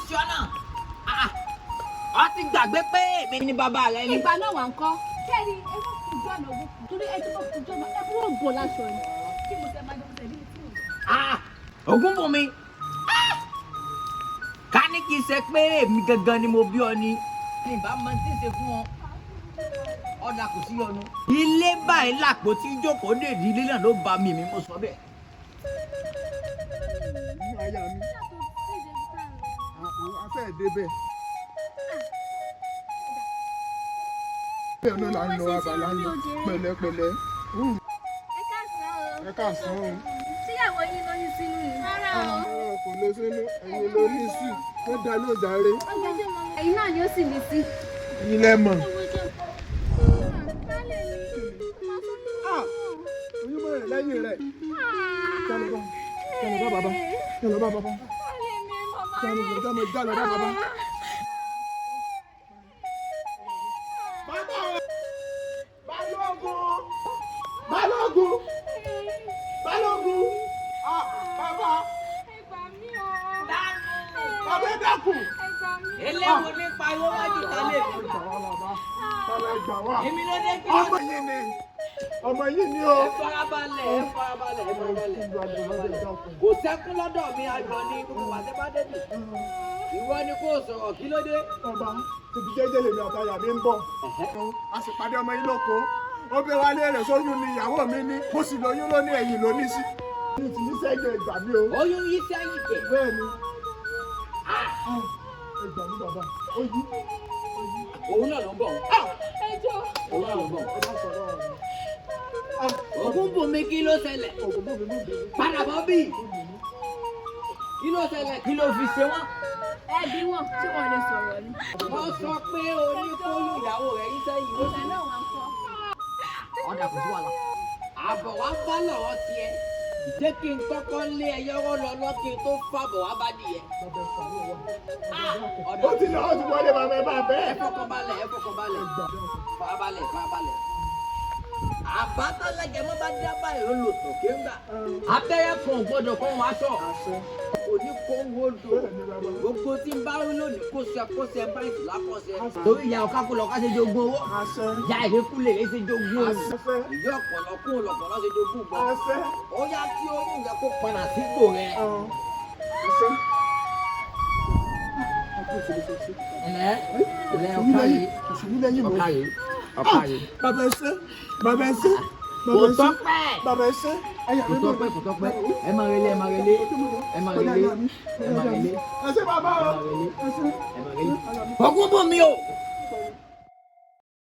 ṣọ́ náà ọ ti gbàgbé pé èmi ni bàbá rẹ ni. ìgbà náà wà ń kọ́ kẹ́ni ẹ bá kú jọ ọ̀nà ògùn torí ẹ ti bá kú jọ ọ̀nà ẹ kúrò ń bọ̀ láṣọ ni kí mo tẹ máa jọ tẹ̀lé ìtú. Ògún fún mi ká ní kí n ṣe pé èmi gangan ni mo bí ọ ni ìbá máa ti ṣe fún ọ ọ̀dà kò sí ọnu. ilé báyìí làpò tí jókòó dè di ilé náà ló bá mi mo sọ bẹ́ẹ̀. aya mi afẹ́ débẹ̀ bẹ́ẹ̀ náà là ń lọ abàlá ń lọ pẹ̀lẹ́pẹ̀lẹ́. ẹ káàsán o. tíyàwó yín lóyún sínú ni. rárá o. kò lè sínú ẹ̀yin ló ní sí tó dá ló jàre. ẹ̀yin náà ni ó sì ní sí. ilé mọ̀. oyún bẹ̀rẹ̀ lẹ́yìn rẹ̀. kẹ́lẹ́ bá bàbá kẹ́lẹ́ bá bàbá kẹ́lẹ́ bá bàbá. Balógun! Balógun! Bàbá! Bàbá ẹ dákun! eléwo ní pariwo wájú tálẹ̀ mi. Bàbá ẹ gbà wá. èmi ló dé kí Ọmọ yìí ni! Ọmọ yìí ni o! ẹ farabalẹ̀. kò sẹ́kún lọ́dọ̀ mi ayọ̀ ni gbogbo wa tẹ́ bá débi. ìwọ ni kò sọ̀rọ̀ kí ló dé. Bàbá tìbí jẹ́jẹ́ lèmi àtàyà mi ń bọ̀. A sì pàdé ọmọ yìí lóko. Ó bẹ wá léèrè sóyún ni ìyàwó mi ní. Mo sì lóyún ló ní ẹ̀yìn ló ní sí. Mi ti ní sẹ́yìn ìgbà mi o. oyún yìí sẹ́yìn kẹ̀. Bẹ́ẹ̀ ni. Ìgbà mi bàbá. Ó yí. òun náà ló ń bọ̀. ẹjọ́. òun náà ló ń bọ̀. Ẹ bá sọ̀rọ̀ ọ̀rọ̀. Ògún bùn mi kí ló ṣẹlẹ̀. Ògùn bò mí mú bèbí. padà bọ́ bí. kí ló ṣẹlẹ̀ kí ló fi ṣe wọ́n. ẹ bí wọn tí wọn lè sọ̀rọ̀ ni. wọ́n sọ pé oníkóyún ìyàwó rẹ̀ yín sẹ́yìn ló ìgbà sì. náà wà ń kọ́. ọ̀dà kò sí wàhálà. àbọ̀ wá bá lọ́wọ́ tiẹ̀. jẹ́ kí n kọ́kọ́ lé ẹyọ́rọ́ lọ lọ́kì tó fàbọ̀ wá bá nìyẹn. ọ̀dà Ó ti lọ, ó ti wọlé bàbá ẹ bá ẹ bẹ́ẹ̀. fọkànbalẹ̀ farabalẹ̀. àbátálẹ̀gẹ̀ mọ́ bá dá báyìí ló lò tó kéńgà. abẹ́rẹ́ kan ò gbọ́dọ̀ kọ́ wọn aṣọ. òní kó ń wo dò. gbogbo tí ń bá rí lónìí kó ṣe báyìí lápọ̀ṣẹ́. torí ìyá ọ̀ká kó lọ ká ṣe jogún owó. ìyá ìrékù lè ṣe jogún owó. ìyá ọ̀pọ̀lọ́ kó lọ̀pọ̀lọ́ ṣe jogún gbọ́. ó yá kí oyún rẹ kó padà sípò rẹ. ilẹ̀ ọ̀káyé. Bàbá ẹ ṣé, bàbá ẹ ṣé, kò tọ́pẹ́. bàbá ẹ ṣé. kò tọ́pẹ́. ẹ máa relé. Ẹ ṣé bàbá o. Ògún bùn mi o.